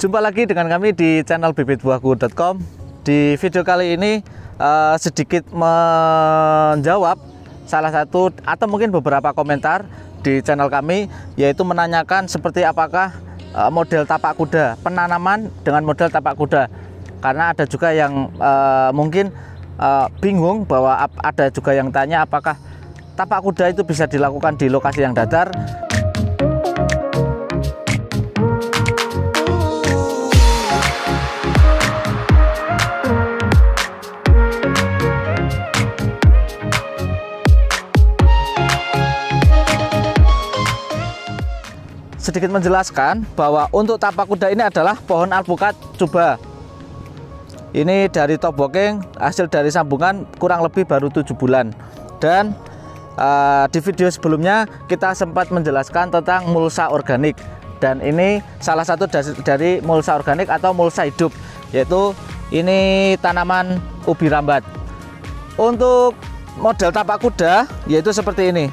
Jumpa lagi dengan kami di channel bibitbuahku.com. Di video kali ini sedikit menjawab salah satu atau mungkin beberapa komentar di channel kami, yaitu menanyakan seperti apakah model tapak kuda, penanaman dengan model tapak kuda. Karena ada juga yang mungkin bingung, bahwa ada juga yang tanya apakah tapak kuda itu bisa dilakukan di lokasi yang datar. Sedikit menjelaskan bahwa untuk tapak kuda ini adalah pohon alpukat cuba. Ini dari top walking, hasil dari sambungan kurang lebih baru 7 bulan. Dan di video sebelumnya kita sempat menjelaskan tentang mulsa organik. Dan ini salah satu dari mulsa organik atau mulsa hidup, yaitu ini tanaman ubi rambat. Untuk model tapak kuda yaitu seperti ini.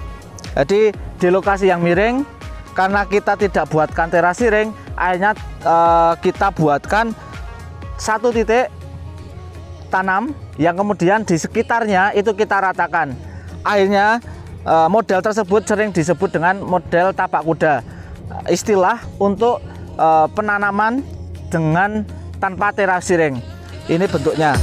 Jadi di lokasi yang miring, karena kita tidak buatkan terasi ring, akhirnya kita buatkan satu titik tanam yang kemudian di sekitarnya itu kita ratakan. Akhirnya model tersebut sering disebut dengan model tapak kuda, istilah untuk penanaman dengan tanpa terasi ring. Ini bentuknya.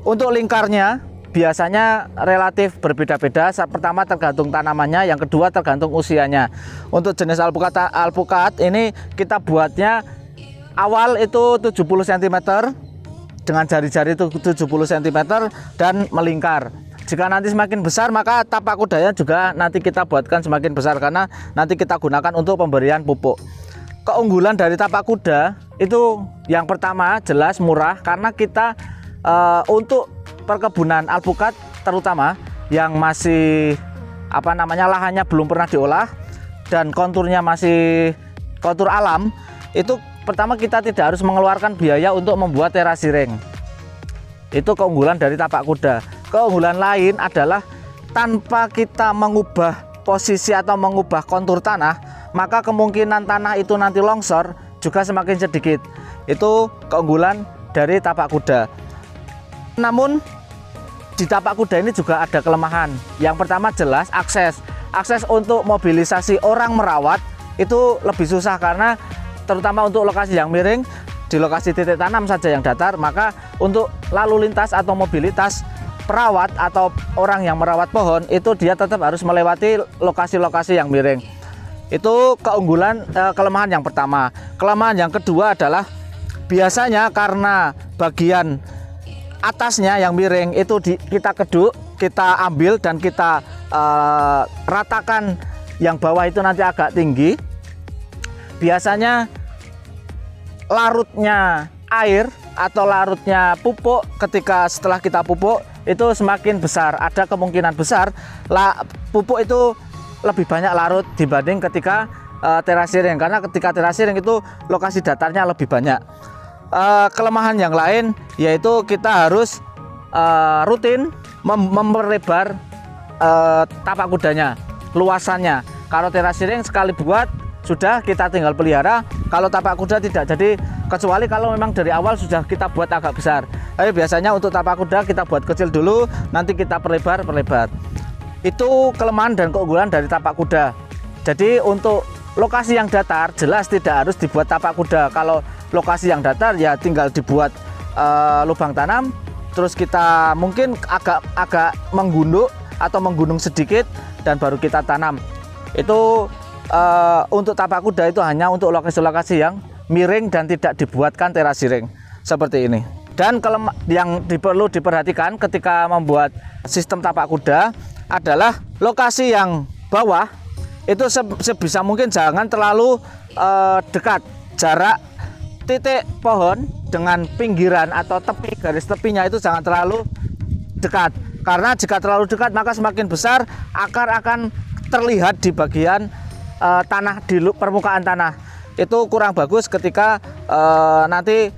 Untuk lingkarnya biasanya relatif berbeda-beda. Pertama tergantung tanamannya, yang kedua tergantung usianya. Untuk jenis alpukat ini kita buatnya awal itu 70 cm dengan jari-jari itu 70 cm dan melingkar. Jika nanti semakin besar, maka tapak kudanya juga nanti kita buatkan semakin besar, karena nanti kita gunakan untuk pemberian pupuk. Keunggulan dari tapak kuda itu yang pertama jelas murah, karena kita untuk perkebunan alpukat terutama yang masih lahannya belum pernah diolah dan konturnya masih kontur alam, itu pertama kita tidak harus mengeluarkan biaya untuk membuat terasi ring. Itu keunggulan dari tapak kuda. Keunggulan lain adalah tanpa kita mengubah posisi atau mengubah kontur tanah, maka kemungkinan tanah itu nanti longsor juga semakin sedikit. Itu keunggulan dari tapak kuda. Namun di tapak kuda ini juga ada kelemahan. Yang pertama jelas akses untuk mobilisasi orang merawat itu lebih susah, karena terutama untuk lokasi yang miring, di lokasi titik tanam saja yang datar, maka untuk lalu lintas atau mobilitas perawat atau orang yang merawat pohon itu dia tetap harus melewati lokasi-lokasi yang miring. Itu kelemahan yang pertama. Kelemahan yang kedua adalah biasanya karena bagian atasnya yang miring itu kita keduk, kita ambil dan kita ratakan. Yang bawah itu nanti agak tinggi. Biasanya larutnya air atau larutnya pupuk ketika setelah kita pupuk itu semakin besar. Ada kemungkinan besar pupuk itu lebih banyak larut dibanding ketika terasi ring, karena ketika terasi ring itu lokasi datarnya lebih banyak. Kelemahan yang lain yaitu kita harus rutin memperlebar tapak kudanya, luasannya. Kalau terasi ring sekali buat sudah kita tinggal pelihara. Kalau tapak kuda tidak, jadi kecuali kalau memang dari awal sudah kita buat agak besar. Tapi biasanya untuk tapak kuda kita buat kecil dulu, nanti kita perlebar. Itu kelemahan dan keunggulan dari tapak kuda. Jadi untuk lokasi yang datar jelas tidak harus dibuat tapak kuda. Kalau lokasi yang datar ya tinggal dibuat lubang tanam, terus kita mungkin agak menggunduk atau menggunung sedikit dan baru kita tanam. Itu untuk tapak kuda itu hanya untuk lokasi-lokasi yang miring dan tidak dibuatkan terasiring seperti ini. Dan yang perlu diperhatikan ketika membuat sistem tapak kuda adalah lokasi yang bawah itu sebisa mungkin jangan terlalu dekat. Jarak titik pohon dengan pinggiran atau tepi, garis tepinya itu jangan terlalu dekat. Karena jika terlalu dekat maka semakin besar akar akan terlihat di bagian tanah, di permukaan tanah. Itu kurang bagus ketika nanti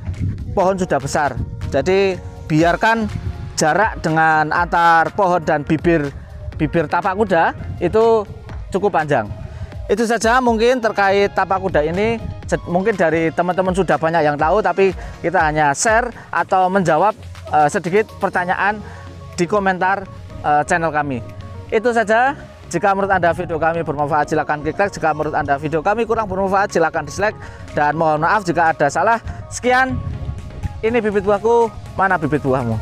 pohon sudah besar. Jadi biarkan jarak dengan antar pohon dan bibir tapak kuda itu cukup panjang. Itu saja mungkin terkait tapak kuda ini. Mungkin dari teman-teman sudah banyak yang tahu, tapi kita hanya share atau menjawab sedikit pertanyaan di komentar channel kami. Itu saja. Jika menurut Anda video kami bermanfaat silakan klik like. Jika menurut Anda video kami kurang bermanfaat silakan dislike. Dan mohon maaf jika ada salah. Sekian. Ini bibit buahku, mana bibit buahmu?